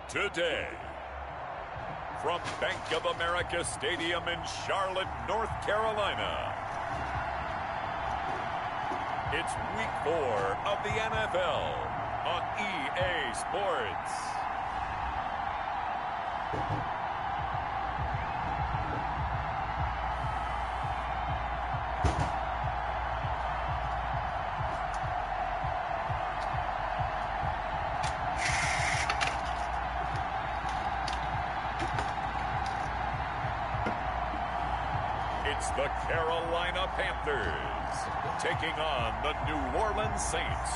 today. From Bank of America Stadium in Charlotte, North Carolina, it's Week 4 of the NFL on EA Sports. It's the Carolina Panthers taking on the New Orleans Saints.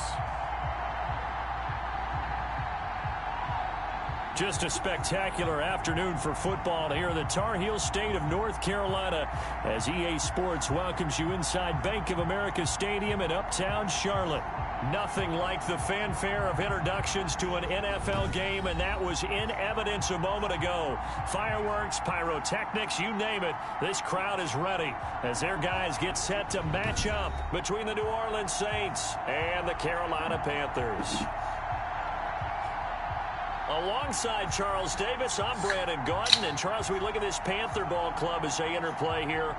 Just a spectacular afternoon for football here in the Tar Heel state of North Carolina as EA Sports welcomes you inside Bank of America Stadium in uptown Charlotte. Nothing like the fanfare of introductions to an NFL game, and that was in evidence a moment ago. Fireworks, pyrotechnics, you name it. This crowd is ready as their guys get set to match up between the New Orleans Saints and the Carolina Panthers. Alongside Charles Davis, I'm Brandon Gaudin. And Charles, we look at this Panther ball club as they interplay here.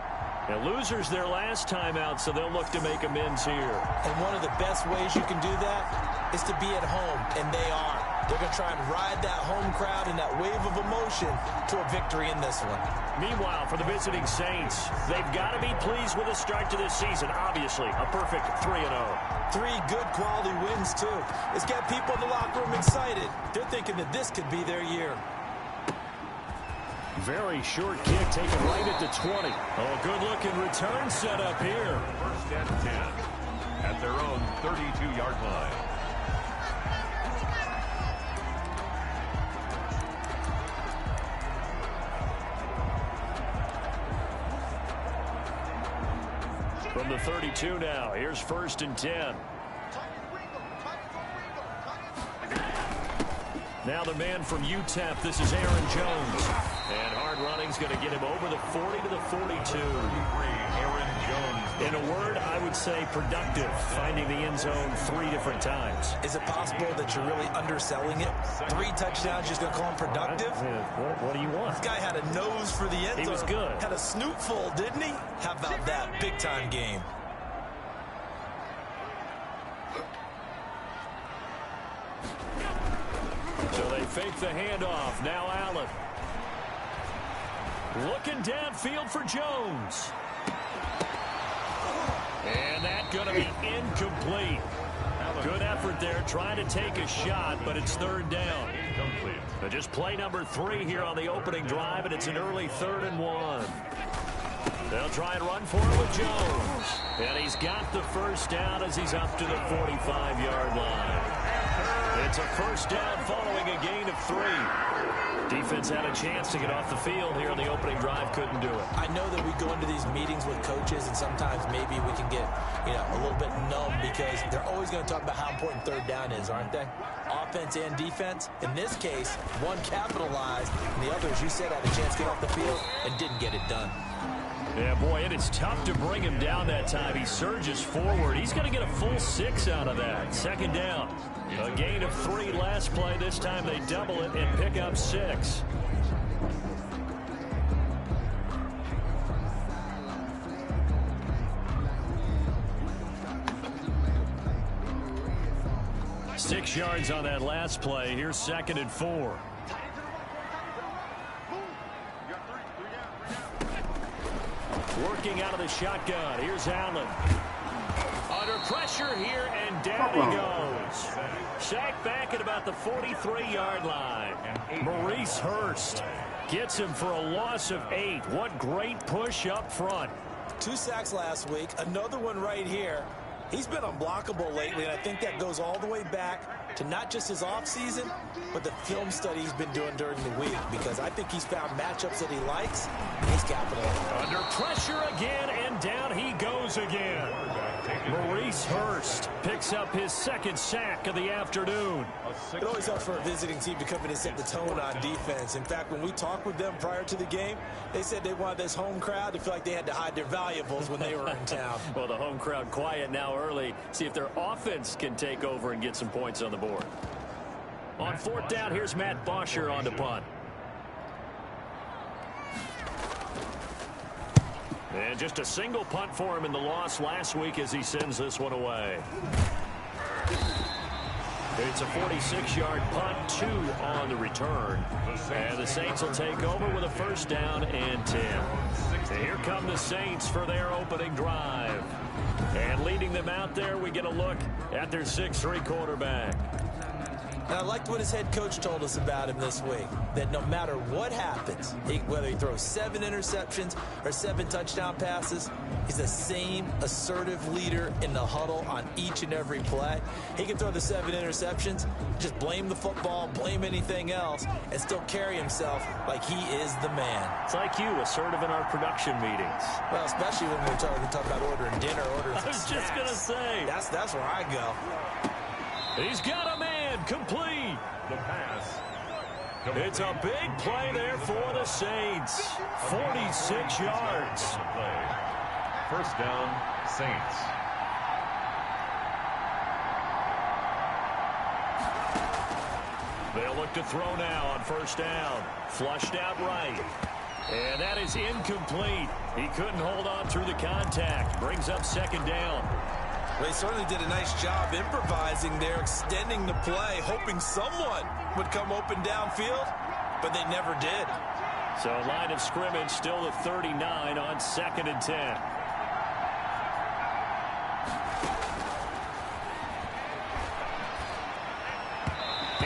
And losers their last time out, so they'll look to make amends here. And one of the best ways you can do that is to be at home, and they are. They're going to try and ride that home crowd and that wave of emotion to a victory in this one. Meanwhile, for the visiting Saints, they've got to be pleased with the start to this season. Obviously, a perfect 3-0. 3 good quality wins, too. It's got people in the locker room excited. They're thinking that this could be their year. Very short kick taken right at the 20. Oh, good-looking return set up here. First and 10 at their own 32-yard line. From the 32 now, here's first and 10. Now the man from UTEP, this is Aaron Jones. And hard running's going to get him over the 40 to the 42. Aaron Jones. In a word, I would say productive, finding the end zone 3 different times. Is it possible that you're really underselling it? 3 touchdowns, just going to call him productive? What do you want? This guy had a nose for the end zone. He was good. Had a snootful, didn't he? How about that? Big-time game. So they fake the handoff. Now Allen. Looking downfield for Jones. And that's going to be incomplete. Good effort there, trying to take a shot, but it's third down. So just play number 3 here on the opening drive, and it's an early 3rd and 1. They'll try and run for it with Jones. And he's got the first down as he's up to the 45-yard line. It's a first down following a gain of 3. Defense had a chance to get off the field here in the opening drive, couldn't do it. I know that we go into these meetings with coaches, and sometimes maybe we can get, a little bit numb because they're always going to talk about how important third down is, aren't they? Offense and defense. In this case, one capitalized, and the other, as you said, had a chance to get off the field and didn't get it done. Yeah, boy, and it's tough to bring him down that time. He surges forward. He's going to get a full 6 out of that. Second down. A gain of 3 last play. This time they double it and pick up 6. Six yards on that last play. Here's 2nd and 4. Working out of the shotgun. Here's Allen. Under pressure here, and down he goes. Sacked back at about the 43-yard line. Maurice Hurst gets him for a loss of 8. What great push up front. 2 sacks last week, another one right here. He's been unblockable lately, and I think that goes all the way back to not just his offseason, but the film study he's been doing during the week, because I think he's found matchups that he likes, and he's capitalizing. Under pressure again, and down he goes again. Maurice Hurst picks up his 2nd sack of the afternoon. It always helps for a visiting team to come in and set the tone on defense. In fact, when we talked with them prior to the game, they said they wanted this home crowd to feel like they had to hide their valuables when they were in town. Well, the home crowd quiet now early. See if their offense can take over and get some points on the board. On fourth down, here's Matt Bosher on the punt. And just a single punt for him in the loss last week as he sends this one away. It's a 46-yard punt, 2 on the return. And the Saints will take over with a first down and 10. And here come the Saints for their opening drive. And leading them out there, we get a look at their 6'3" quarterback. And I liked what his head coach told us about him this week, that no matter what happens, whether he throws 7 interceptions or 7 touchdown passes, he's the same assertive leader in the huddle on each and every play. He can throw the 7 interceptions, just blame the football, blame anything else, and still carry himself like he is the man. It's like you, assertive in our production meetings. Well, especially when we talk about ordering dinner, ordering I was just going to say. That's where I go. He's got a man, complete. The pass. It's a big play there for the Saints. 46 yards. First down, Saints. They'll look to throw now on first down. Flushed out right. And that is incomplete. He couldn't hold on through the contact. Brings up second down. Well, he certainly did a nice job improvising there, extending the play, hoping someone would come open downfield, but they never did. So line of scrimmage still the 39 on 2nd and 10.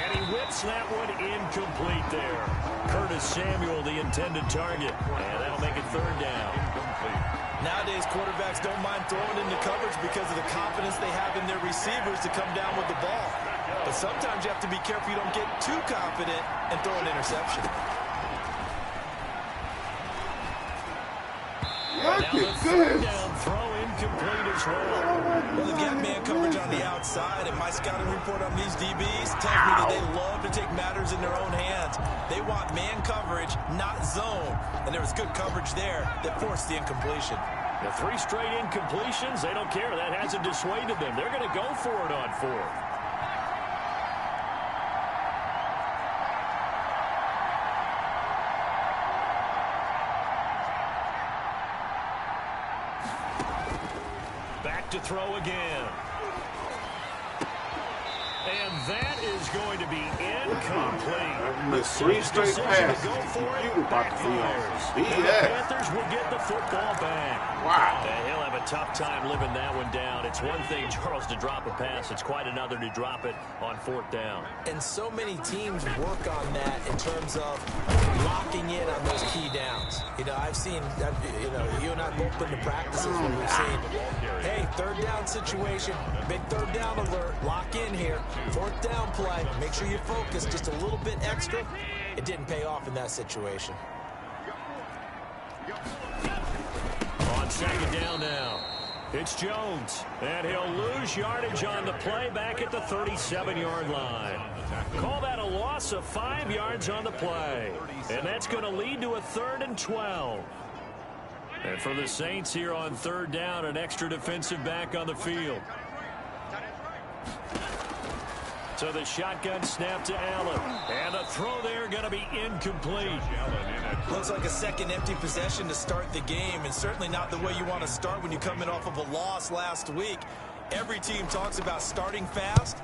And he whips that one incomplete there. Curtis Samuel, the intended target. And that'll make it third down. Nowadays, quarterbacks don't mind throwing into coverage because of the confidence they have in their receivers to come down with the ball. But sometimes you have to be careful you don't get too confident and throw an interception. Now the third down throw incomplete as well. Well, they've got man coverage on the outside, and my scouting report on these DBs tells me that they love to take matters in their own hands. They want man coverage, not zone. And there was good coverage there that forced the incompletion. The 3 straight incompletions, they don't care. That hasn't dissuaded them. They're going to go for it on 4th. Back to throw again. And that is going to be incomplete. The 3 straight passes. Go for it. Backfires. The Panthers will get the football back. Wow. And he'll have a tough time living that one down. It's one thing, Charles, to drop a pass. It's quite another to drop it on 4th down. And so many teams work on that in terms of locking in on those key downs. You know, I've seen, you and I both been to practices where we've seen, hey, 3rd down situation, big 3rd down alert, lock in here. 4th down play, make sure you focus just a little bit extra. It didn't pay off in that situation. On 2nd down now, it's Jones, and he'll lose yardage on the play back at the 37-yard line. Call that a loss of 5 yards on the play, and that's going to lead to a 3rd and 12. And for the Saints here on 3rd down, an extra defensive back on the field. So the shotgun snap to Allen. And the throw there going to be incomplete. Looks like a second empty possession to start the game, and certainly not the way you want to start when you come in off of a loss last week. Every team talks about starting fast.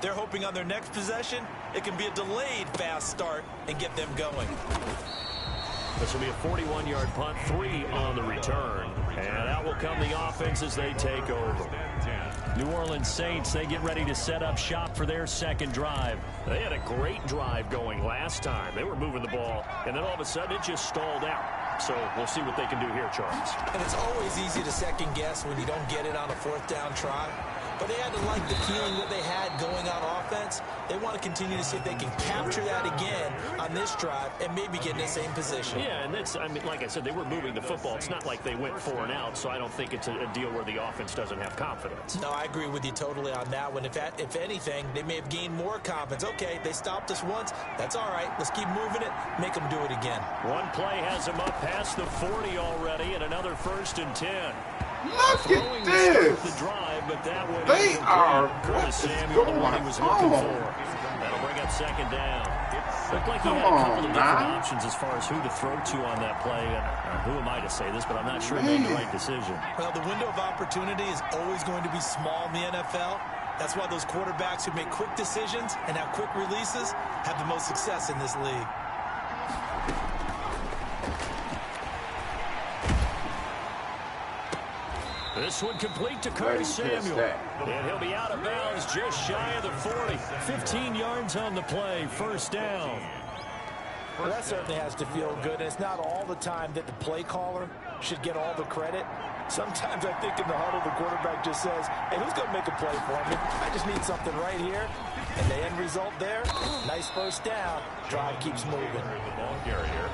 They're hoping on their next possession, it can be a delayed fast start and get them going. This will be a 41-yard punt, 3 on the return. And out will come the offense as they take over. New Orleans Saints, they get ready to set up shop for their second drive. They had a great drive going last time. They were moving the ball, and then all of a sudden it just stalled out. So we'll see what they can do here, Charles. And it's always easy to second guess when you don't get it on a 4th down try. But they had to like the feeling that they had going on offense. They want to continue to see if they can capture that again on this drive and maybe get in the same position. Yeah, and that's, I mean, like I said, they were moving the football. It's not like they went 4 and out, so I don't think it's a deal where the offense doesn't have confidence. No, I agree with you totally on that one. If anything, they may have gained more confidence. Okay, they stopped us once. That's all right. Let's keep moving it. Make them do it again. One play has them up past the 40 already, and another 1st and 10. Look at this. The drive, but that one They are Curtis Samuel, the one he was looking for. That'll bring up second down. Looked like he had a couple of different options as far as who to throw to on that play. Who am I to say this, but I'm not sure he made the right decision. Well, the window of opportunity is always going to be small in the NFL. That's why those quarterbacks who make quick decisions and have quick releases have the most success in this league. This one complete to Curtis Samuel. And he'll be out of bounds just shy of the 40. 15 yards on the play. First down. Well, that certainly has to feel good. And it's not all the time that the play caller should get all the credit. Sometimes I think in the huddle, the quarterback just says, hey, who's going to make a play for me? I just need something right here. And the end result there, nice first down. Drive keeps moving. The ball carrier.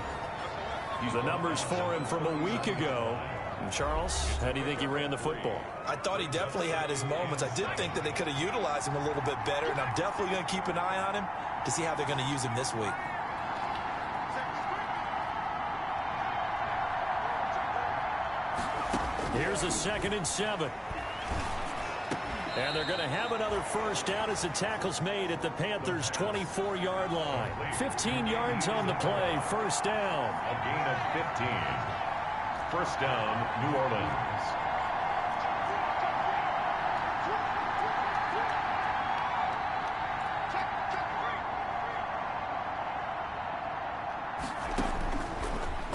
The numbers for him from a week ago. And Charles, how do you think he ran the football? I thought he definitely had his moments. I did think that they could have utilized him a little bit better, and I'm definitely going to keep an eye on him to see how they're going to use him this week. Here's a 2nd and 7. And they're going to have another first down as the tackle's made at the Panthers' 24-yard line. 15 yards on the play. First down. A gain of 15. First down, New Orleans.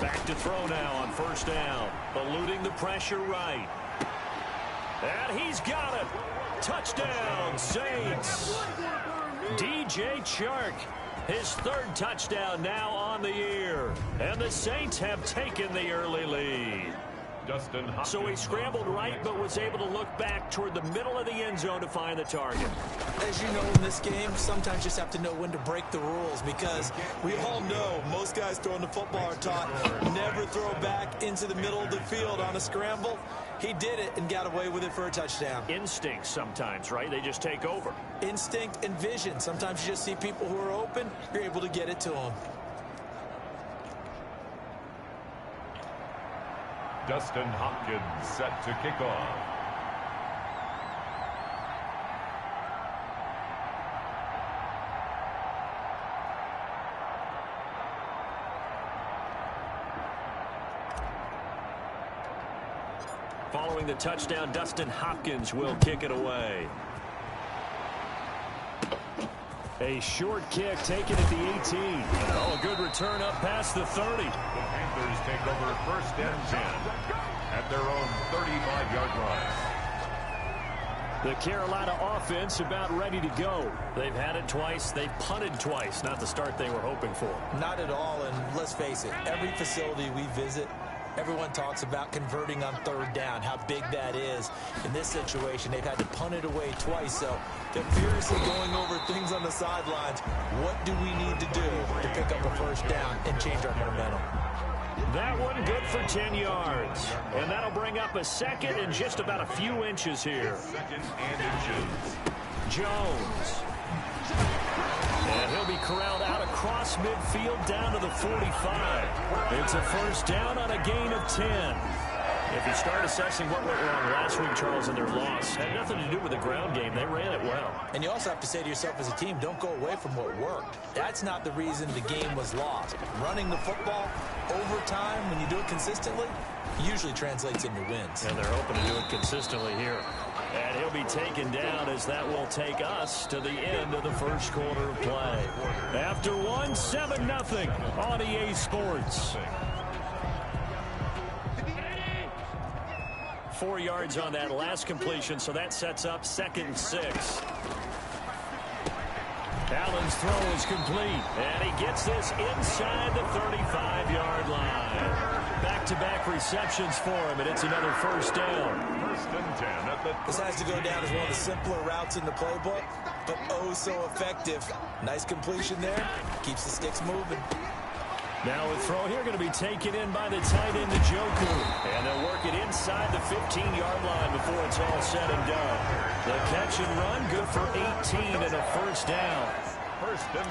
Back to throw now on first down. Eluding the pressure right. And he's got it. Touchdown, Saints. DJ Chark. His 3rd touchdown now on the year. And the Saints have taken the early lead. Dustin Hopkins. So he scrambled right, but was able to look back toward the middle of the end zone to find the target. As you know, in this game, sometimes you just have to know when to break the rules, because we all know most guys throwing the football are taught never throw back into the middle of the field on a scramble. He did it and got away with it for a touchdown. Instinct sometimes, right? They just take over. Instinct and vision. Sometimes you just see people who are open, you're able to get it to them. Dustin Hopkins set to kick off. Following the touchdown, Dustin Hopkins will kick it away. A short kick taken at the 18. Oh, a good return up past the 30. The Panthers take over first and 10 at their own 35-yard line. The Carolina offense about ready to go. They've had it twice. They've punted twice. Not the start they were hoping for. Not at all, and let's face it, every facility we visit, everyone talks about converting on 3rd down, how big that is. In this situation, they've had to punt it away twice, so they're furiously going over things on the sidelines. What do we need to do to pick up a first down and change our momentum? That one good for 10 yards. And that'll bring up a 2nd and just about a few inches here. 2nd and inches. Jones. And he'll be corralled out across midfield down to the 45. It's a first down on a gain of 10. If you start assessing what went wrong last week, Charles, in their loss, had nothing to do with the ground game. They ran it well. And you also have to say to yourself as a team, don't go away from what worked. That's not the reason the game was lost. Running the football over time, when you do it consistently, usually translates into wins. And they're hoping to do it consistently here. And he'll be taken down as that will take us to the end of the first quarter of play. After one, 7-0 on EA Sports. 4 yards on that last completion, so that sets up 2nd and 6. Allen's throw is complete, and he gets this inside the 35-yard line. Back-to-back receptions for him, and it's another first down. 1st and 10 at the... This has to go down as one of the simpler routes in the playbook, but oh so effective. Nice completion there. Keeps the sticks moving. Now a throw here going to be taken in by the tight end, Njoku. And they'll work it inside the 15-yard line before it's all said and done. The catch and run, good for 18 and a first down.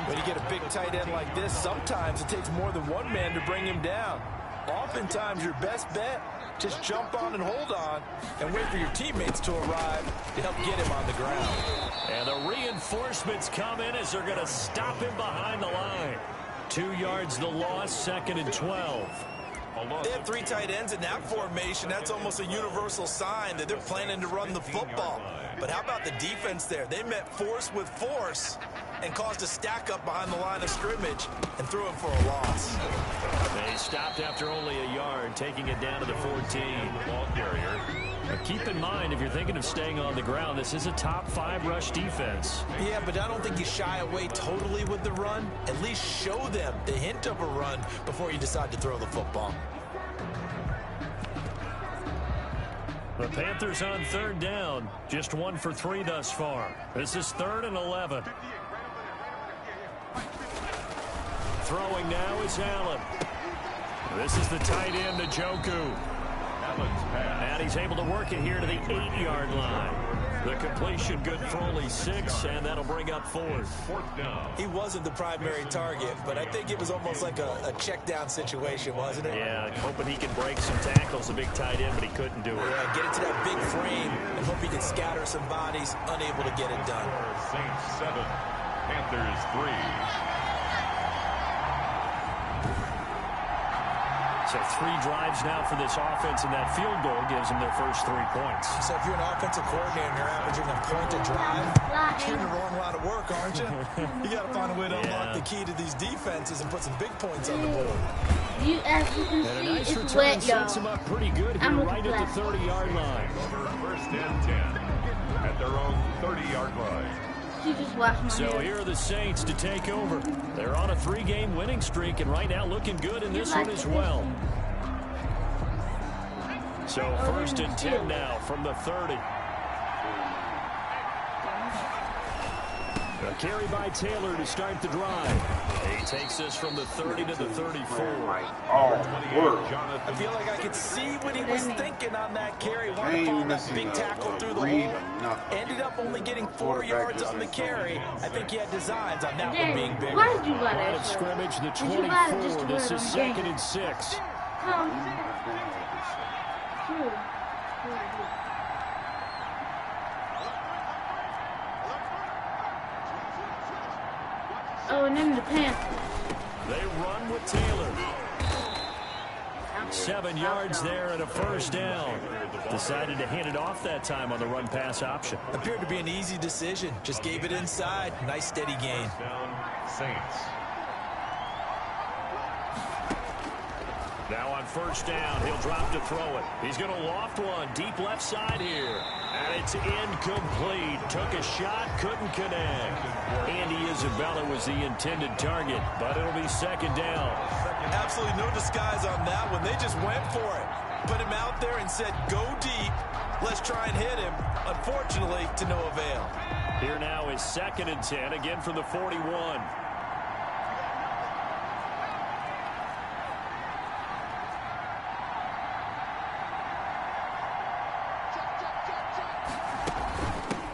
When you get a big tight end like this, sometimes it takes more than one man to bring him down. Oftentimes your best bet, just jump on and hold on and wait for your teammates to arrive to help get him on the ground. And the reinforcements come in as they're going to stop him behind the line. 2 yards the loss, 2nd and 12. They have 3 tight ends in that formation. That's almost a universal sign that they're planning to run the football. But how about the defense there? They met force with force and caused a stack up behind the line of scrimmage and threw him for a loss. They stopped after only a yard, taking it down to the 14. Ball carrier. Now keep in mind, if you're thinking of staying on the ground, this is a top 5 rush defense. Yeah, but I don't think you shy away totally with the run. At least show them the hint of a run before you decide to throw the football. The Panthers on 3rd down. Just 1 for 3 thus far. This is 3rd and 11. Throwing now is Allen. This is the tight end, Njoku. And he's able to work it here to the 8-yard line. The completion good for only 6, and that'll bring up 4th. He wasn't the primary target, but I think it was almost like a check down situation, wasn't it? Yeah, hoping he can break some tackles, a big tight end, but he couldn't do it. Yeah, get it to that big frame and hope he can scatter some bodies, unable to get it done. Saints 7, Panthers 3. So 3 drives now for this offense, and that field goal gives them their first 3 points. So if you're an offensive coordinator and you're averaging a point a drive, you're in the wrong line of work, aren't you? You got to find a way to unlock the key to these defenses and put some big points on the board. And a nice return sets them up pretty good here right at the 30-yard line. First and 10 at their own 30-yard line. So here are the Saints to take over. They're on a 3-game winning streak, and right now looking good in this one as well. So 1st and 10 now from the 30. A carry by Taylor to start the drive. He takes this from the 30 to the 34. I feel like I could see what he was thinking on that carry. Wanted to follow that big tackle through the hole. Ended up only getting 4 yards on the carry. I think he had designs on that one being bigger. Line of scrimmage, the 24. This is 2nd and 6. Oh, and then the Panthers. They run with Taylor. 7 yards there and a 1st down. Decided to hand it off that time on the run-pass option. Appeared to be an easy decision. Just gave it inside. Nice steady gain. Saints. Now on 1st down, he'll drop to throw it. He's going to loft one deep left side here. And it's incomplete. Took a shot, couldn't connect. Andy Isabella was the intended target, but it'll be 2nd down. Absolutely no disguise on that one. They just went for it. Put him out there and said, go deep. Let's try and hit him. Unfortunately, to no avail. Here now is 2nd and 10, again from the 41.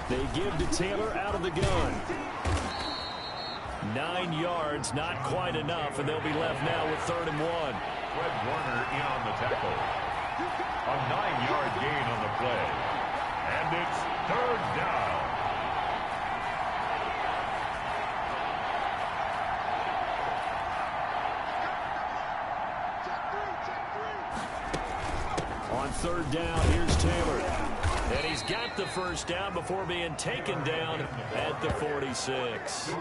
They give to Taylor out of the gun. 9 yards, not quite enough, and they'll be left now with 3rd and 1. Fred Warner in on the tackle. A 9-yard gain on the play. And it's 3rd down. On 3rd down, here's Taylor. And he's got the 1st down before being taken down at the 46.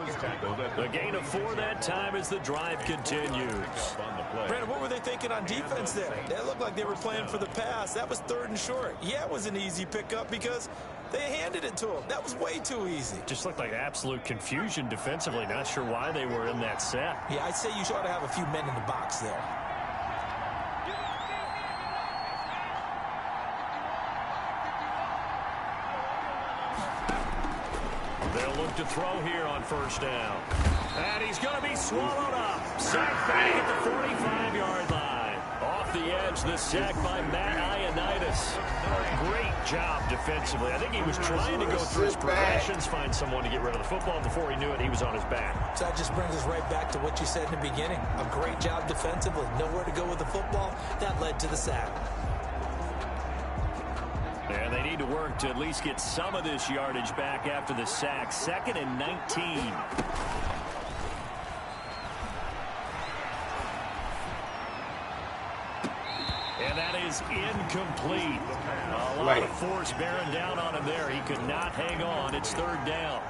The gain of 4 that time as the drive continues. Brandon, what were they thinking on defense there? They looked like they were playing for the pass. That was 3rd and short. Yeah, it was an easy pickup because they handed it to him. That was way too easy. Just looked like absolute confusion defensively. Not sure why they were in that set. Yeah, I'd say you ought to have a few men in the box there. They'll look to throw here on 1st down. And he's going to be swallowed up. Sacked back at the 45-yard line. Off the edge, the sack by Matt Ioannidis. Great job defensively. I think he was trying to go through his progressions, find someone to get rid of the football. Before he knew it, he was on his back. So that just brings us right back to what you said in the beginning. A great job defensively. Nowhere to go with the football. That led to the sack. And they need to work to at least get some of this yardage back after the sack. 2nd and 19. And that is incomplete. A lot of force bearing down on him there. He could not hang on. It's 3rd down.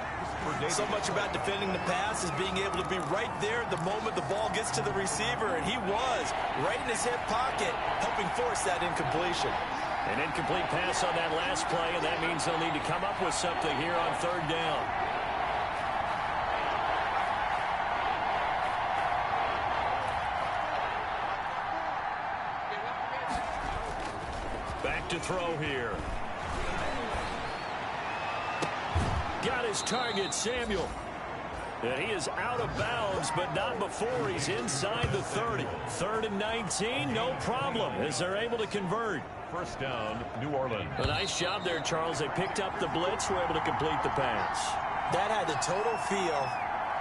So much about defending the pass is being able to be right there at the moment the ball gets to the receiver, and he was right in his hip pocket, helping force that incompletion. An incomplete pass on that last play, and that means they'll need to come up with something here on 3rd down. Back to throw here. Got his target, Samuel. And he is out of bounds, but not before he's inside the 30. 3rd and 19, no problem, as they're able to convert. 1st down, New Orleans. A nice job there, Charles. They picked up the blitz, were able to complete the pass. That had the total feel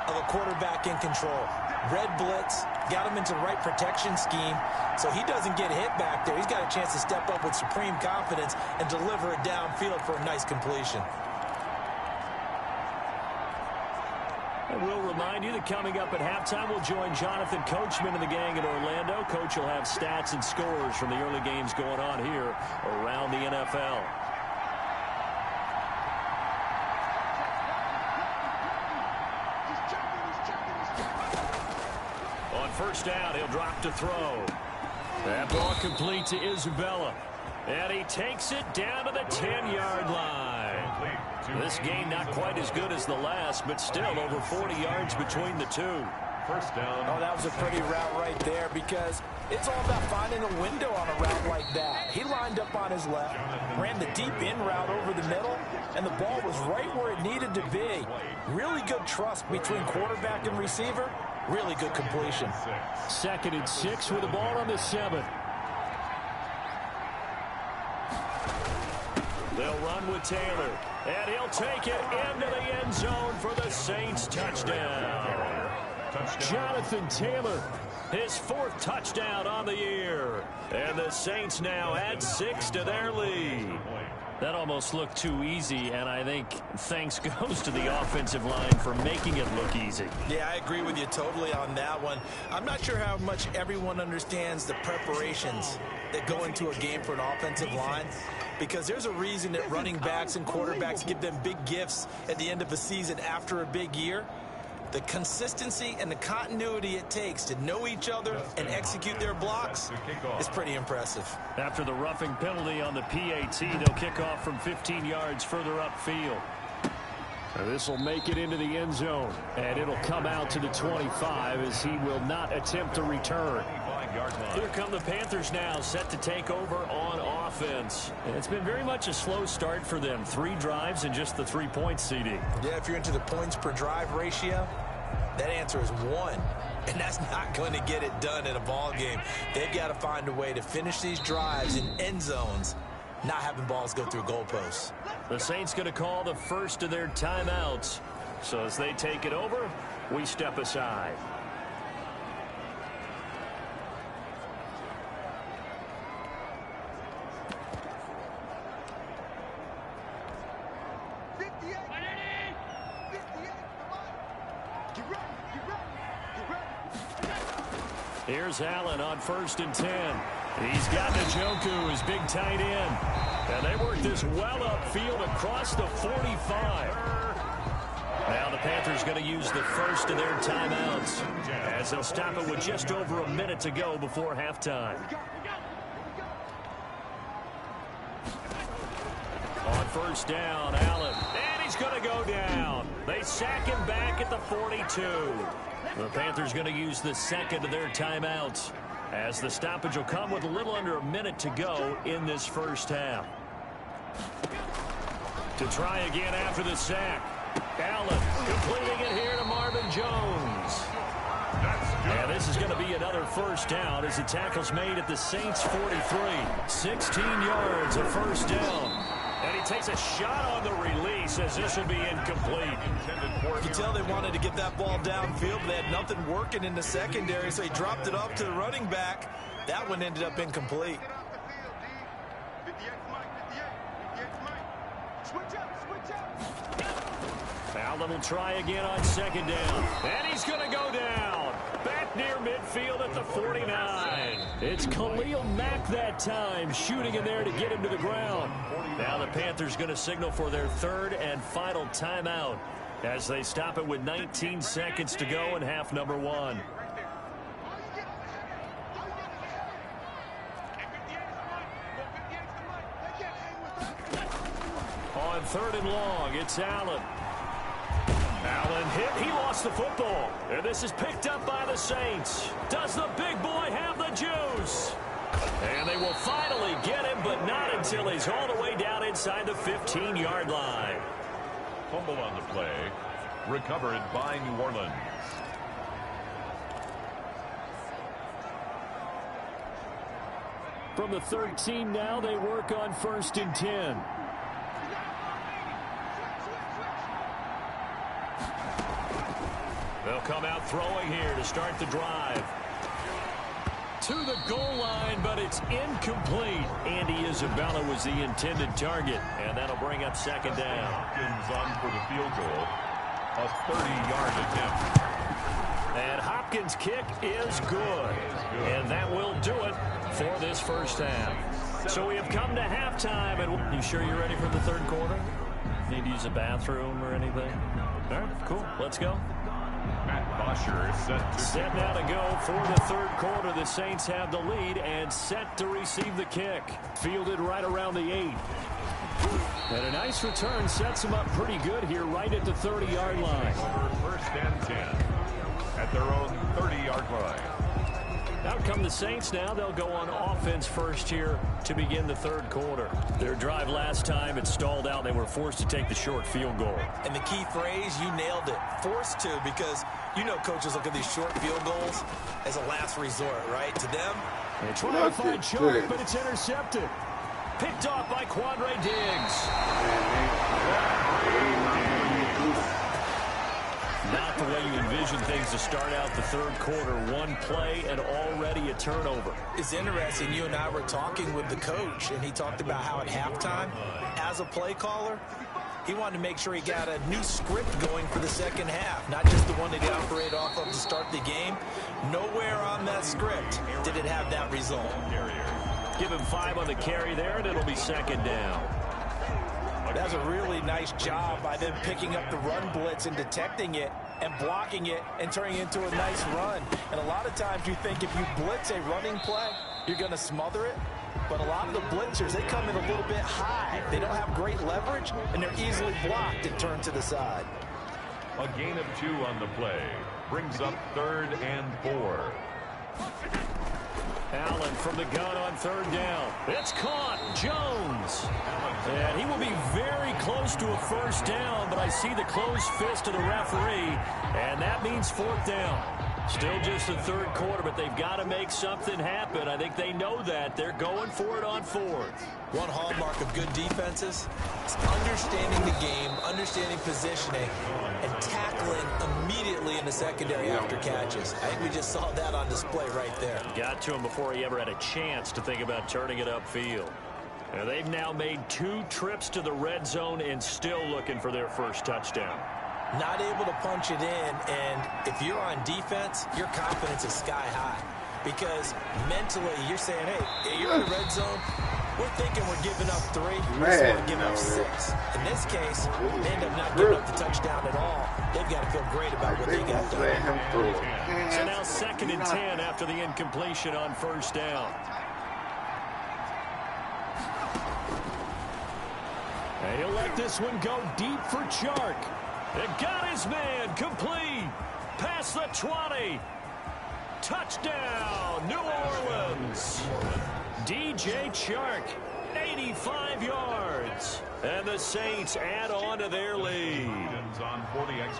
of a quarterback in control. Red blitz, got him into the right protection scheme, so he doesn't get hit back there. He's got a chance to step up with supreme confidence and deliver it downfield for a nice completion. And we'll remind you that coming up at halftime, we'll join Jonathan Coachman and the gang in Orlando. Coach will have stats and scores from the early games going on here around the NFL. On 1st down, he'll drop to throw. That ball complete to Isabella. And he takes it down to the 10-yard line. This game not quite as good as the last, but still over 40 yards between the two. 1st down. Oh, that was a pretty route right there, because it's all about finding a window on a route like that. He lined up on his left, ran the deep in route over the middle, and the ball was right where it needed to be. Really good trust between quarterback and receiver. Really good completion. 2nd and 6 with the ball on the 7. They'll run with Taylor, and he'll take it into the end zone for the Saints touchdown. Jonathan Taylor, his 4th touchdown on the year. And the Saints now add 6 to their lead. That almost looked too easy, and I think thanks goes to the offensive line for making it look easy. Yeah, I agree with you totally on that one. I'm not sure how much everyone understands the preparations that go into a game for an offensive line, because there's a reason that running backs and quarterbacks give them big gifts at the end of a season after a big year. The consistency and the continuity it takes to know each other and execute their blocks is pretty impressive. After the roughing penalty on the PAT, they'll kick off from 15 yards further upfield. This will make it into the end zone, and it'll come out to the 25 as he will not attempt to return. Here come the Panthers now, set to take over on offense. And it's been very much a slow start for them. 3 drives and just the 3 points, CD. Yeah, if you're into the points per drive ratio, that answer is 1. And that's not going to get it done in a ball game. They've got to find a way to finish these drives in end zones, not having balls go through goalposts. The Saints going to call the first of their timeouts. So as they take it over, we step aside. Here's Allen on 1st and 10. He's got Njoku, his big tight end. And they work this well upfield across the 45. Now the Panthers going to use the first of their timeouts as they'll stop it with just over a minute to go before halftime. On 1st down, Allen. And he's going to go down. They sack him back at the 42. The Panthers going to use the second of their timeouts as the stoppage will come with a little under a minute to go in this first half. To try again after the sack. Allen completing it here to Marvin Jones. And this is going to be another 1st down as the tackle's made at the Saints 43. 16 yards, a 1st down. And he takes a shot on the release as this will be incomplete. You can tell they wanted to get that ball downfield, but they had nothing working in the secondary, so he dropped it off to the running back. That one ended up incomplete. Allen will try again on second down. And he's going to go down. Back near midfield at the 49. It's Khalil Mack that time, shooting in there to get him to the ground. Now the Panthers going to signal for their third and final timeout as they stop it with 19 seconds to go in half number one. On third and long, it's Allen. Allen hit. He lost the football. And this is picked up by the Saints. Does the big boy have the juice? And they will finally get him, but not until he's all the way down inside the 15-yard line. Fumble on the play. Recovered by New Orleans. From the 13 now, they work on 1st and 10. They'll come out throwing here to start the drive. To the goal line, but it's incomplete. Andy Isabella was the intended target, and that'll bring up second down. Hopkins on for the field goal. A 30-yard attempt. And Hopkins' kick is good. And that will do it for this first half. So we have come to halftime. And you sure you're ready for the third quarter? Need to use a bathroom or anything? All right, cool. Let's go. Matt Bosher is set now to go for the third quarter. The Saints have the lead and set to receive the kick. Fielded right around the 8. And a nice return sets them up pretty good here right at the 30-yard line. First and 10 at their own 30-yard line. Out come the Saints now. They'll go on offense first here to begin the third quarter. Their drive last time, it stalled out. They were forced to take the short field goal. And the key phrase, you nailed it. Forced to, because you know coaches look at these short field goals as a last resort, right? To them. They try to find Sharp, but it's intercepted. Picked off by Quandre Diggs. Not the way you envision things to start out the third quarter. One play and already a turnover. It's interesting. You and I were talking with the coach, and he talked about how at halftime, as a play caller, he wanted to make sure he got a new script going for the second half, not just the one that he operated off of to start the game. Nowhere on that script did it have that result. Give him 5 on the carry there, and it'll be second down. That's a really nice job by them picking up the run blitz and detecting it and blocking it and turning it into a nice run. And a lot of times you think if you blitz a running play, you're going to smother it. But a lot of the blitzers, they come in a little bit high. They don't have great leverage, and they're easily blocked and turned to the side. A gain of 2 on the play. Brings up 3rd and 4. Allen from the gun on third down. It's caught. Jones. And he will be very close to a first down, but I see the closed fist of the referee, and that means 4th down. Still just the third quarter, but they've got to make something happen. I think they know that. They're going for it on 4th. One hallmark of good defenses is understanding the game, understanding positioning, and tackling immediately in the secondary after catches. I think we just saw that on display right there. Got to him before he ever had a chance to think about turning it upfield. Now they've now made 2 trips to the red zone and still looking for their first touchdown. Not able to punch it in, and if you're on defense, your confidence is sky high. Because mentally, you're saying, hey, you're in the red zone. We're thinking we're giving up 3. We're just going to give up 6. In this case, they end up not giving up the touchdown at all. They've got to feel great about what they got done. So now 2nd and 10 after the incompletion on first down. And he'll let this one go deep for Chark. It got his man complete. Past the 20. Touchdown, New Orleans. DJ Chark, 85 yards. And the Saints add on to their lead.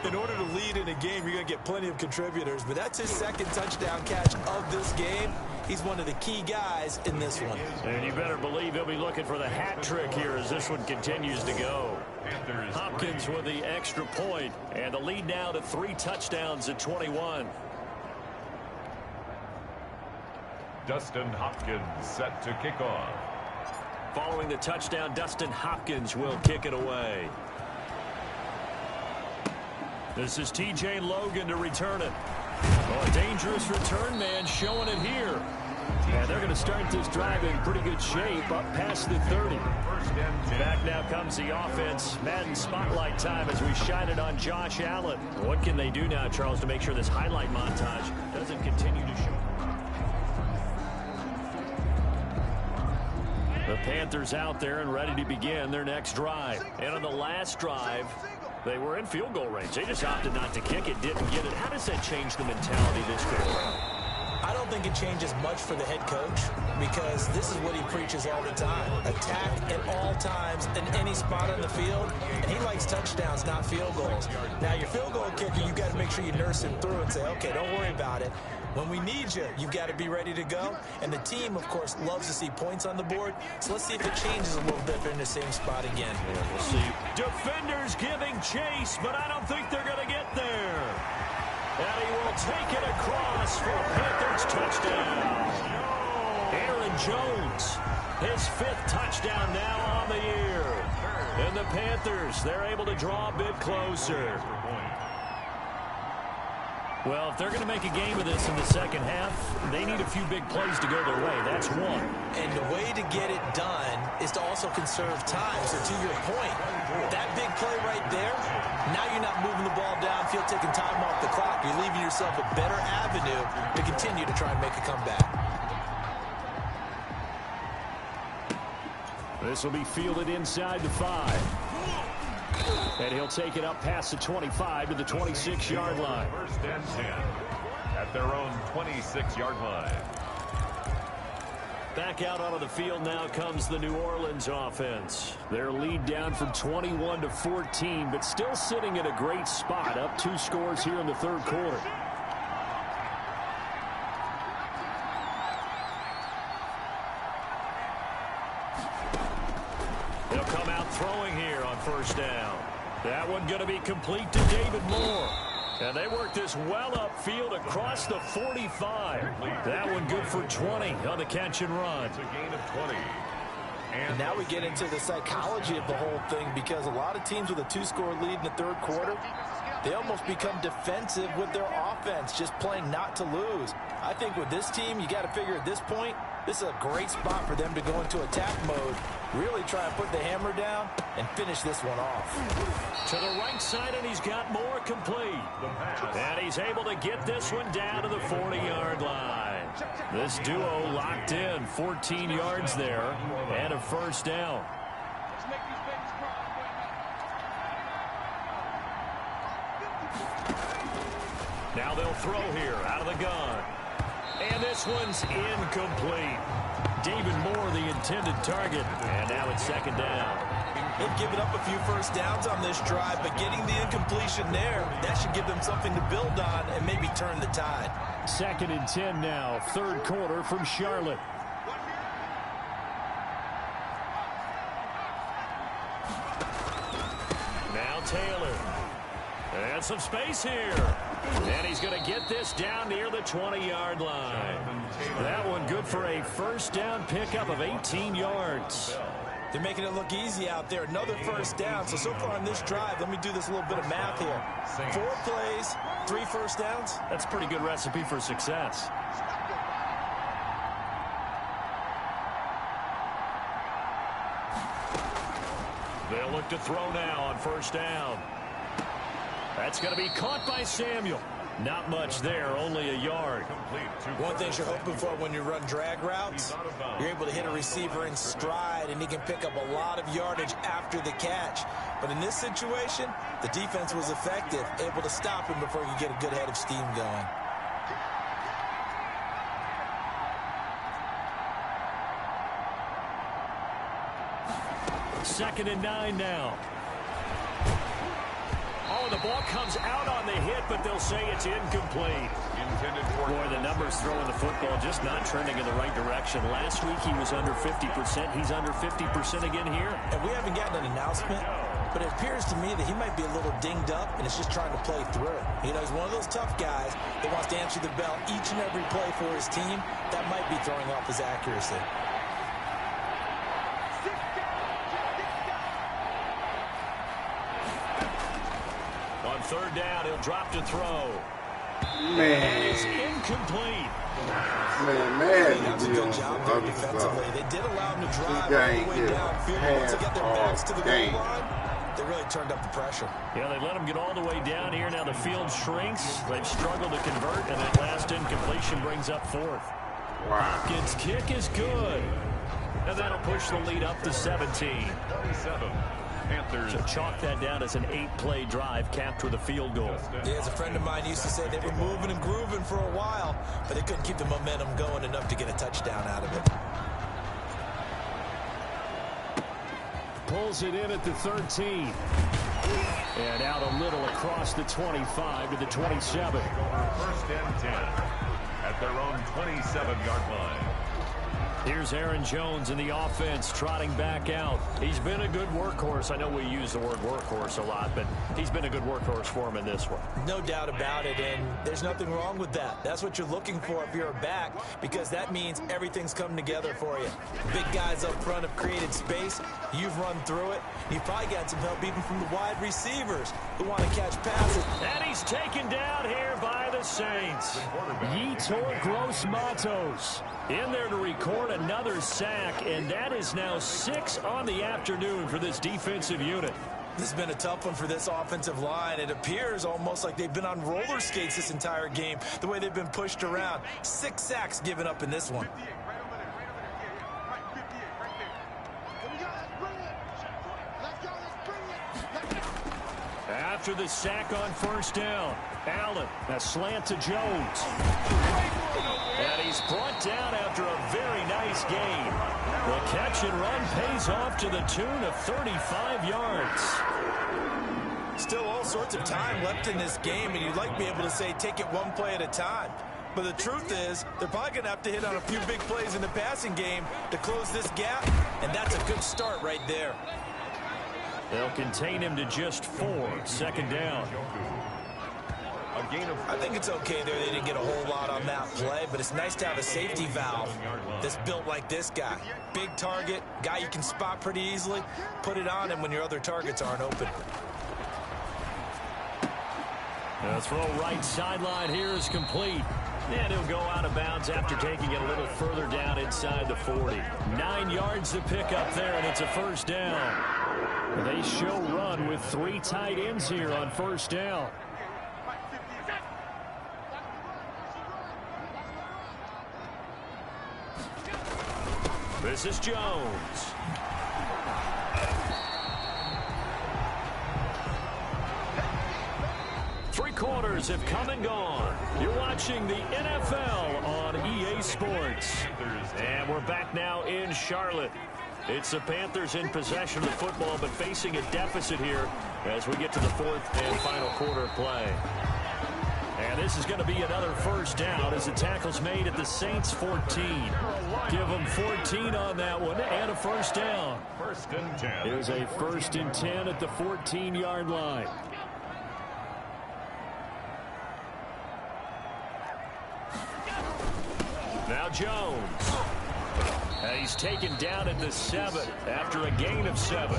In order to lead in a game, you're going to get plenty of contributors, but that's his 2nd touchdown catch of this game. He's one of the key guys in this one. And you better believe he'll be looking for the hat trick here as this one continues to go. Hopkins with the extra point, and the lead now to 3 touchdowns at 21. Dustin Hopkins set to kick off. Following the touchdown, Dustin Hopkins will kick it away. This is T.J. Logan to return it. Oh, a dangerous return man showing it here. And they're going to start this drive in pretty good shape up past the 30. Back now comes the offense. Madden spotlight time as we shine it on Josh Allen. What can they do now, Charles, to make sure this highlight montage doesn't continue to show? The Panthers out there and ready to begin their next drive. And on the last drive, they were in field goal range. They just opted not to kick it, didn't get it. How does that change the mentality this go around? I don't think it changes much for the head coach because this is what he preaches all the time. Attack at all times in any spot on the field, and he likes touchdowns, not field goals. Now, your field goal kicker, you've got to make sure you nurse him through and say, okay, don't worry about it. When we need you, you've got to be ready to go. And the team, of course, loves to see points on the board. So let's see if it changes a little bit. They're in the same spot again. Yeah, we'll see. Defenders giving chase, but I don't think they're going to get there. And he will take it across for a Panthers touchdown. Aaron Jones, his 5th touchdown now on the year. And the Panthers, they're able to draw a bit closer. Well, if they're going to make a game of this in the second half, they need a few big plays to go their way. That's one. And the way to get it done is to also conserve time. So to your point, that big play right there, now you're not moving the ball downfield, taking time off the clock. You're leaving yourself a better avenue to continue to try and make a comeback. This will be fielded inside the 5. And he'll take it up past the 25 to the 26-yard line. First and 10 at their own 26-yard line. Back out onto the field now comes the New Orleans offense. Their lead down from 21 to 14, but still sitting at a great spot, up 2 scores here in the third quarter. They'll come out throwing here on first down. That one going to be complete to David Moore. And they work this well upfield across the 45. That one good for 20 on the catch and run. It's a gain of 20. And now we get into the psychology of the whole thing because a lot of teams with a 2-score lead in the third quarter, they almost become defensive with their offense, just playing not to lose. I think with this team, you got to figure at this point, this is a great spot for them to go into attack mode, really try and put the hammer down and finish this one off. To the right side, and he's got more complete. And he's able to get this one down to the 40-yard line. This duo locked in, 14 yards there, and a first down. Now they'll throw here out of the gun. And this one's incomplete. David Moore, the intended target. And now it's second down. They've given up a few first downs on this drive, but getting the incompletion there, that should give them something to build on and maybe turn the tide. Second and 10 now, third quarter from Charlotte. Now Taylor. And some space here. And he's going to get this down near the 20-yard line. That one good for a first down pickup of 18 yards. They're making it look easy out there. Another first down. So far on this drive, let me do this little bit of math here. 4 plays, 3 first downs. That's a pretty good recipe for success. They'll look to throw now on first down. That's going to be caught by Samuel. Not much there, only a yard. One thing you're hoping for when you run drag routes, you're able to hit a receiver in stride, and he can pick up a lot of yardage after the catch. But in this situation, the defense was effective, able to stop him before he could get a good head of steam going. Second and 9 now. Oh, the ball comes out on the hit, but they'll say it's incomplete. Boy, the numbers throwing the football just not trending in the right direction. Last week he was under 50%. He's under 50% again here. And we haven't gotten an announcement, but it appears to me that he might be a little dinged up and is just trying to play through. You know, he's one of those tough guys that wants to answer the bell each and every play for his team. That might be throwing off his accuracy. third down. He'll drop to throw. Man. It's incomplete. Man, That's a good job there defensively. They did allow him to drive all the way downfield. Once they got their backs to the goal line, they really turned up the pressure. Yeah, they let him get all the way down here. Now the field shrinks. They've struggled to convert, and that last incompletion brings up fourth. Wow. Hopkins' kick is good. And that'll push the lead up to 17. 27. Panthers. So chalk that down as an 8-play drive capped with a field goal. Yeah, as a friend of mine used to say, they were moving and grooving for a while, but they couldn't keep the momentum going enough to get a touchdown out of it. Pulls it in at the 13. And out a little across the 25 to the 27. First and 10 at their own 27-yard line. Here's Aaron Jones in the offense, trotting back out. He's been a good workhorse. I know we use the word workhorse a lot, but he's been a good workhorse for him in this one. No doubt about it, and there's nothing wrong with that. That's what you're looking for if you're a back, because that means everything's coming together for you. Big guys up front have created space. You've run through it. You've probably got some help even from the wide receivers who want to catch passes. And he's taken down here by the Saints. Yetur Gross-Matos in there to record another sack, and that is now 6 on the afternoon for this defensive unit. This has been a tough one for this offensive line. It appears almost like they've been on roller skates this entire game, the way they've been pushed around. 6 sacks given up in this one. After the sack on first down, Allen, a slant to Jones. And he's brought down after a very nice game. The catch and run pays off to the tune of 35 yards. Still all sorts of time left in this game, and you'd like to be able to say take it one play at a time. But the truth is, they're probably going to have to hit on a few big plays in the passing game to close this gap, and that's a good start right there. They'll contain him to just 4. Second down. I think it's okay there. They didn't get a whole lot on that play, but it's nice to have a safety valve that's built like this guy. Big target, guy you can spot pretty easily. Put it on him when your other targets aren't open. The throw right sideline here is complete. And he'll go out of bounds after taking it a little further down inside the 40. 9 yards to pick up there, and it's a first down. They show run with 3 tight ends here on first down. This is Jones. Three quarters have come and gone. You're watching the NFL on EA Sports. And we're back now in Charlotte. It's the Panthers in possession of the football, but facing a deficit here as we get to the fourth and final quarter play. And this is going to be another first down as the tackle's made at the Saints 14. Give them 14 on that one and a first down. First and 10. Here's a first and 10 at the 14-yard line. Now Jones. He's taken down at the 7 after a gain of 7.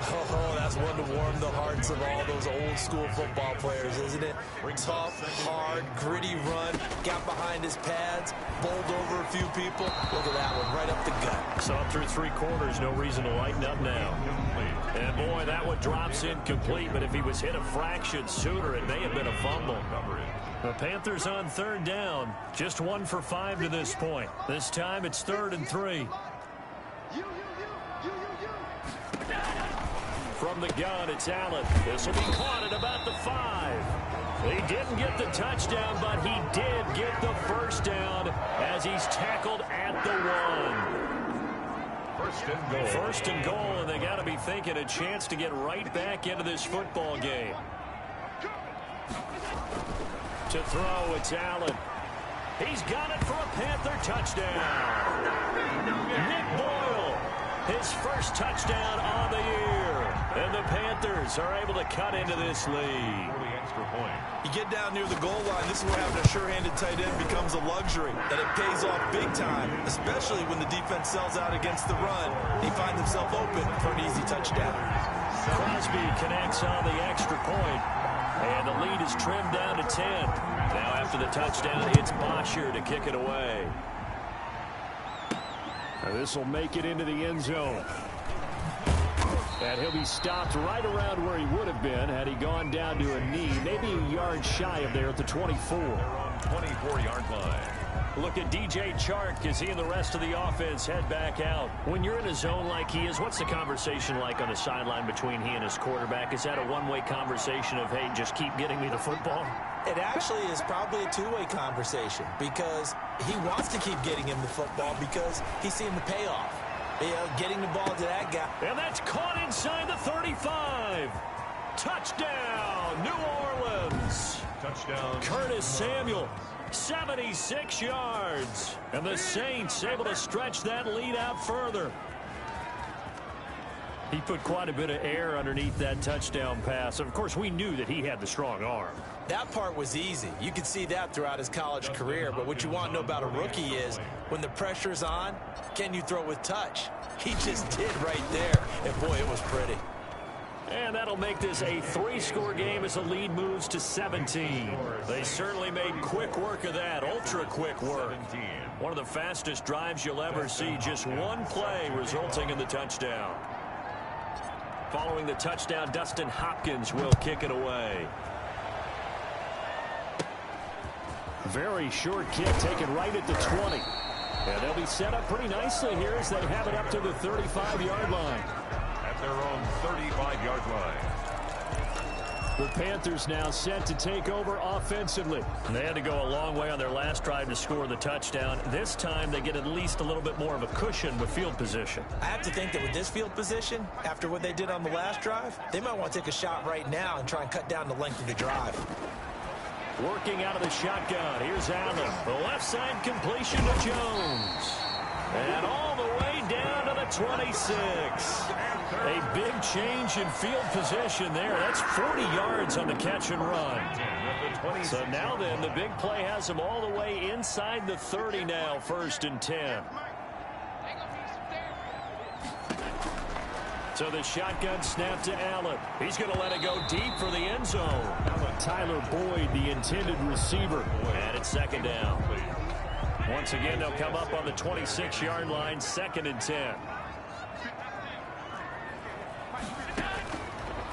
Oh, that's one to warm the hearts of all those old school football players, isn't it? Tough, hard, gritty run, got behind his pads, bowled over a few people. Look at that one, right up the gut. Saw through 3 quarters, no reason to lighten up now. And boy, that one drops incomplete, but if he was hit a fraction sooner, it may have been a fumble. The Panthers on third down, just 1 for 5 to this point. This time it's 3rd and 3. From the gun, it's Allen. This will be caught at about the 5. He didn't get the touchdown, but he did get the first down as he's tackled at the 1. First and goal. First and goal, and they got to be thinking a chance to get right back into this football game. To throw, it's Allen. He's got it for a Panther touchdown. Nick Boyle, his first touchdown on the year. And the Panthers are able to cut into this lead. For the extra point. You get down near the goal line, this is where having a sure-handed tight end becomes a luxury, and it pays off big time, especially when the defense sells out against the run. He finds himself open for an easy touchdown. Crosby connects on the extra point. And the lead is trimmed down to 10. Now after the touchdown, it's Bosher to kick it away. This will make it into the end zone. And he'll be stopped right around where he would have been had he gone down to a knee, maybe a yard shy of there at the 24. They're on 24-yard line. Look at DJ Chark as he and the rest of the offense head back out. When you're in a zone like he is, what's the conversation like on the sideline between he and his quarterback? Is that a one-way conversation of, hey, just keep getting me the football? It actually is probably a two-way conversation because he wants to keep getting him the football because he's seeing the payoff. You know, getting the ball to that guy. And that's caught inside the 35. Touchdown, New Orleans. Touchdown. Curtis Samuel, 76 yards. And the Saints able to stretch that lead out further. He put quite a bit of air underneath that touchdown pass. Of course, we knew that he had the strong arm. That part was easy. You could see that throughout his college career. But what you want to know about a rookie is when the pressure's on, can you throw with touch? He just did right there. And, boy, it was pretty. And that'll make this a 3-score game as the lead moves to 17. They certainly made quick work of that, ultra-quick work. One of the fastest drives you'll ever see, just one play resulting in the touchdown. Following the touchdown, Dustin Hopkins will kick it away. Very short kick taken right at the 20. And they'll be set up pretty nicely here as they have it up to the 35-yard line. At their own 35-yard line. The Panthers now set to take over offensively. They had to go a long way on their last drive to score the touchdown. This time they get at least a little bit more of a cushion with field position. I have to think that with this field position, after what they did on the last drive, they might want to take a shot right now and try and cut down the length of the drive. Working out of the shotgun. Here's Allen. The left side completion to Jones. And all the way down to the 26. A big change in field position there. That's 40 yards on the catch and run. So now then, the big play has them all the way inside the 30 now, 1st and 10. So the shotgun snap to Allen. He's going to let it go deep for the end zone. Tyler Boyd, the intended receiver. And it's 2nd down. Once again, they'll come up on the 26-yard line, 2nd and 10.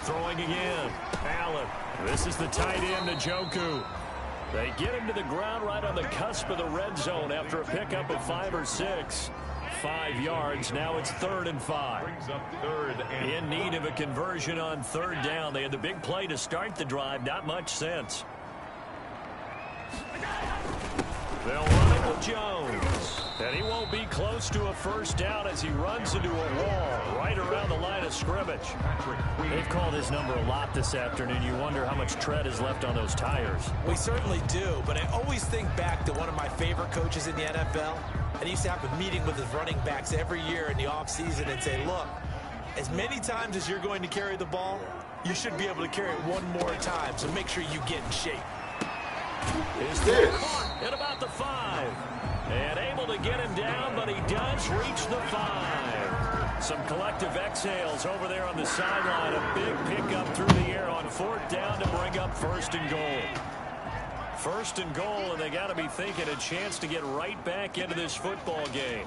Throwing again. Allen. This is the tight end, Njoku. They get him to the ground right on the cusp of the red zone after a pickup of 5 or 6. 5 yards. Now it's 3rd and 5. Brings up 3rd and in need of a conversion on 3rd down. They had the big play to start the drive. Not much sense. They'll run it with Jones. And he won't be close to a 1st down as he runs into a wall right around the line of scrimmage. They've called his number a lot this afternoon. You wonder how much tread is left on those tires. We certainly do, but I always think back to one of my favorite coaches in the NFL. And he used to have a meeting with his running backs every year in the offseason and say, look, as many times as you're going to carry the ball, you should be able to carry it one more time, so make sure you get in shape. Is this at about the 5. And able to get him down, but he does reach the 5. Some collective exhales over there on the sideline. A big pickup through the air on 4th down to bring up 1st and goal. 1st and goal, and they got to be thinking a chance to get right back into this football game.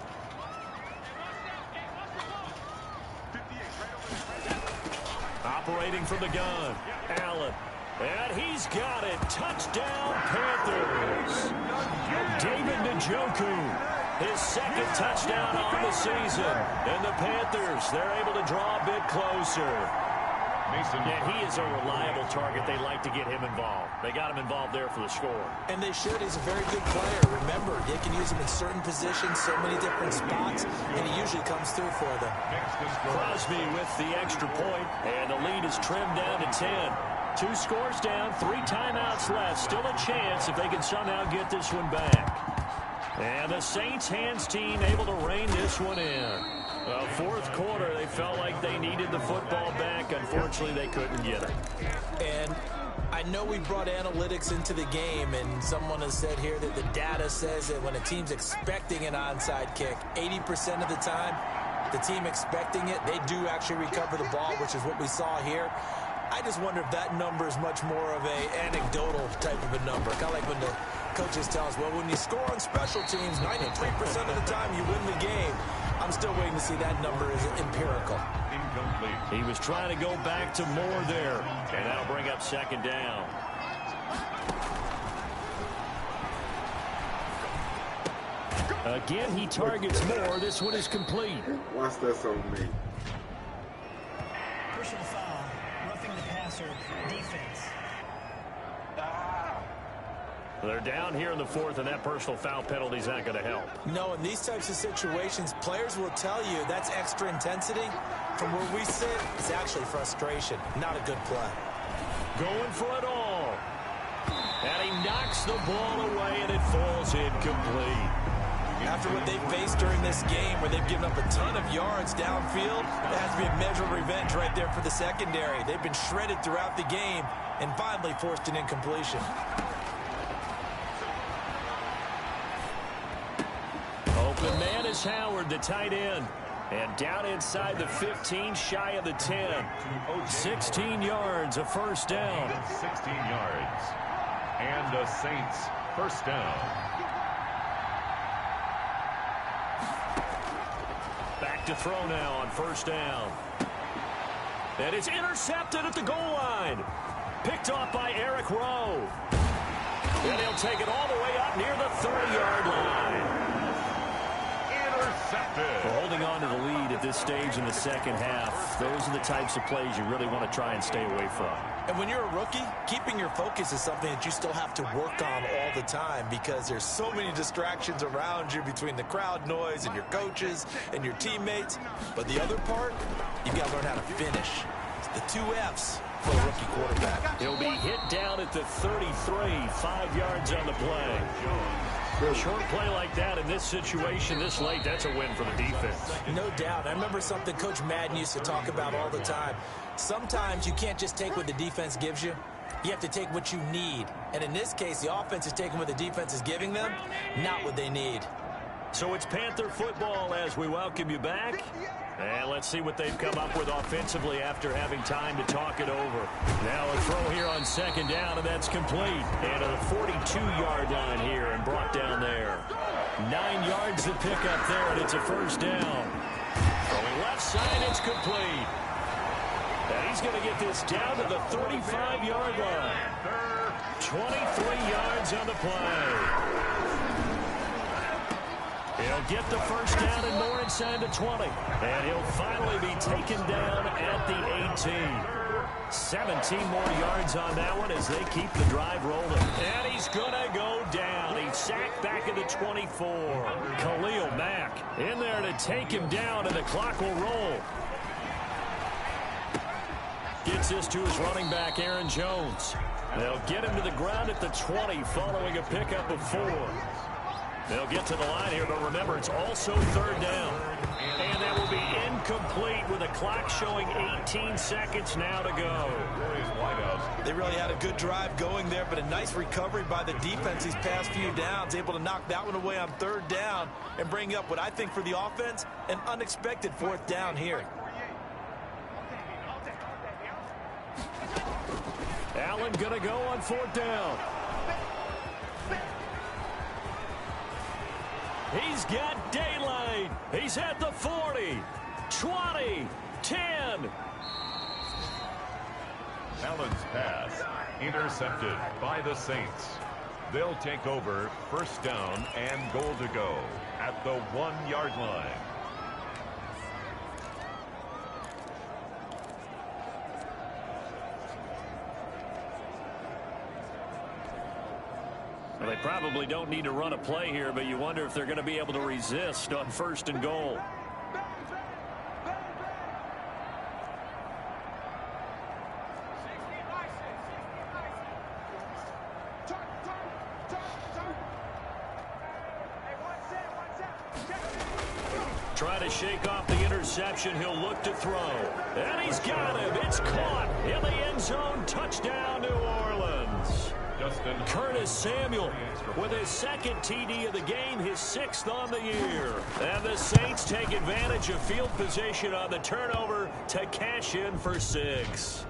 Operating from the gun, Allen. And he's got it. Touchdown, Panthers. David Njoku, his 2nd touchdown on the season. And the Panthers, they're able to draw a bit closer. Yeah, he is a reliable target. They like to get him involved. They got him involved there for the score. And they should. He's a very good player. Remember, they can use him in certain positions, so many different spots, and he usually comes through for them. Crosby with the extra point, and the lead is trimmed down to 10. 2 scores down, 3 timeouts left. Still a chance if they can somehow get this one back. And the Saints hands team able to rein this one in. 4th quarter, they felt like they needed the football back. Unfortunately, they couldn't get it. And I know we brought analytics into the game, and someone has said here that the data says that when a team's expecting an onside kick, 80% of the time, the team expecting it, they do actually recover the ball, which is what we saw here. I just wonder if that number is much more of a anecdotal type of a number. Kind of like when the coaches tell us, well, when you score on special teams, 93% of the time you win the game. I'm still waiting to see that number is empirical. Incomplete. He was trying to go back to more there, and that'll bring up second down. Again, he targets more. This one is complete. Watch this on me. Personal foul, roughing the passer, defense. They're down here in the fourth, and that personal foul penalty is not going to help. No, in these types of situations, players will tell you that's extra intensity. From where we sit, it's actually frustration, not a good play. Going for it all. And he knocks the ball away, and it falls incomplete. After what they've faced during this game, where they've given up a ton of yards downfield, that has to be a measure of revenge right there for the secondary. They've been shredded throughout the game and finally forced an incompletion. Open man is Howard, the tight end. And down inside the 15, shy of the 10. 16 yards, a first down. 16 yards. And the Saints first down. Back to throw now on first down. And it's intercepted at the goal line. Picked off by Eric Rowe. And he'll take it all the way up near the 30-yard line. Intercepted. We're holding on to the lead at this stage in the second half. Those are the types of plays you really want to try and stay away from. And when you're a rookie, keeping your focus is something that you still have to work on all the time because there's so many distractions around you between the crowd noise and your coaches and your teammates. But the other part, you've got to learn how to finish. It's the 2 F's for a rookie quarterback. He'll be hit down at the 33, 5 yards on the play. A short play like that in this situation this late, that's a win for the defense. No doubt. I remember something Coach Madden used to talk about all the time. Sometimes you can't just take what the defense gives you. You have to take what you need. And in this case, the offense is taking what the defense is giving them, not what they need. So it's Panther football as we welcome you back. And let's see what they've come up with offensively after having time to talk it over. Now a throw here on second down, and that's complete. And to the 42-yard line here and brought down there. 9 yards to pick up there, and it's a first down. Throwing left side, it's complete. And he's going to get this down to the 35-yard line. 23 yards on the play. He'll get the first down and more inside the 20. And he'll finally be taken down at the 18. 17 more yards on that one as they keep the drive rolling. And he's going to go down. He's sacked back at the 24. Khalil Mack in there to take him down, and the clock will roll. Gets this to his running back, Aaron Jones. They'll get him to the ground at the 20 following a pickup of 4. They'll get to the line here, but remember, it's also third down. And that will be incomplete with a clock showing 18 seconds now to go. They really had a good drive going there, but a nice recovery by the defense these past few downs, able to knock that one away on third down and bring up what I think for the offense, an unexpected fourth down here. Allen going to go on fourth down. He's got daylight. He's at the 40, 20, 10. Allen's pass intercepted by the Saints. They'll take over first down and goal to go at the 1-yard line. Well, they probably don't need to run a play here, but you wonder if they're going to be able to resist on first and goal. Trying to shake off the interception. He'll look to throw. And he's got him. It's caught in the end zone. Touchdown, New Orleans. Curtis Samuel with his second TD of the game, his 6th on the year. And the Saints take advantage of field position on the turnover to cash in for 6.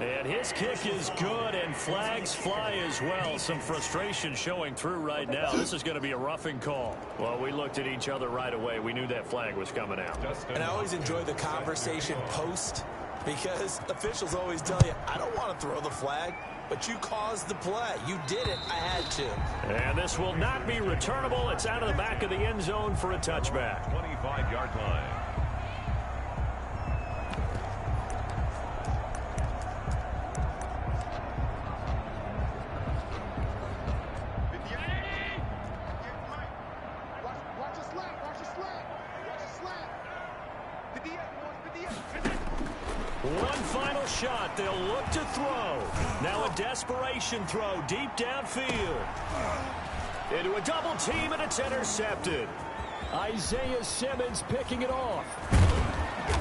And his kick is good, and flags fly as well. Some frustration showing through right now. This is going to be a roughing call. Well, we looked at each other right away. We knew that flag was coming out. And I always enjoy the conversation post, because officials always tell you, I don't want to throw the flag, but you caused the play. You did it. I had to. And this will not be returnable. It's out of the back of the end zone for a touchback. 25-yard line. One final shot. They'll look to throw. Now a desperation throw deep downfield. Into a double team, and it's intercepted. Isaiah Simmons picking it off.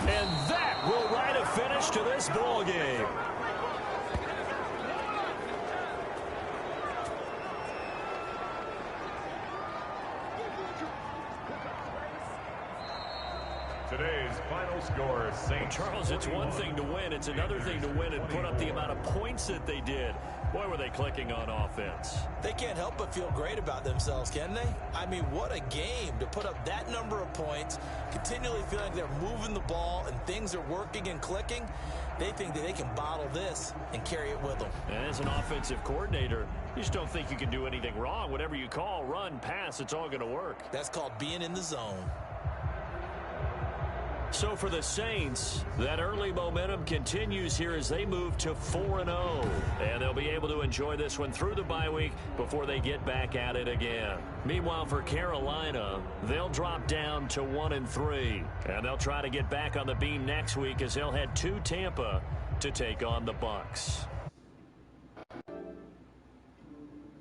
And that will write a finish to this ball game. Today's final score, Saints. Charles, it's one thing to win. It's another thing to win and put up the amount of points that they did. Boy, were they clicking on offense. They can't help but feel great about themselves, can they? I mean, what a game to put up that number of points, continually feeling they're moving the ball and things are working and clicking. They think that they can bottle this and carry it with them. And as an offensive coordinator, you just don't think you can do anything wrong. Whatever you call, run, pass, it's all going to work. That's called being in the zone. So for the Saints, that early momentum continues here as they move to 4-0. And they'll be able to enjoy this one through the bye week before they get back at it again. Meanwhile, for Carolina, they'll drop down to 1-3. And they'll try to get back on the beam next week as they'll head to Tampa to take on the Bucs.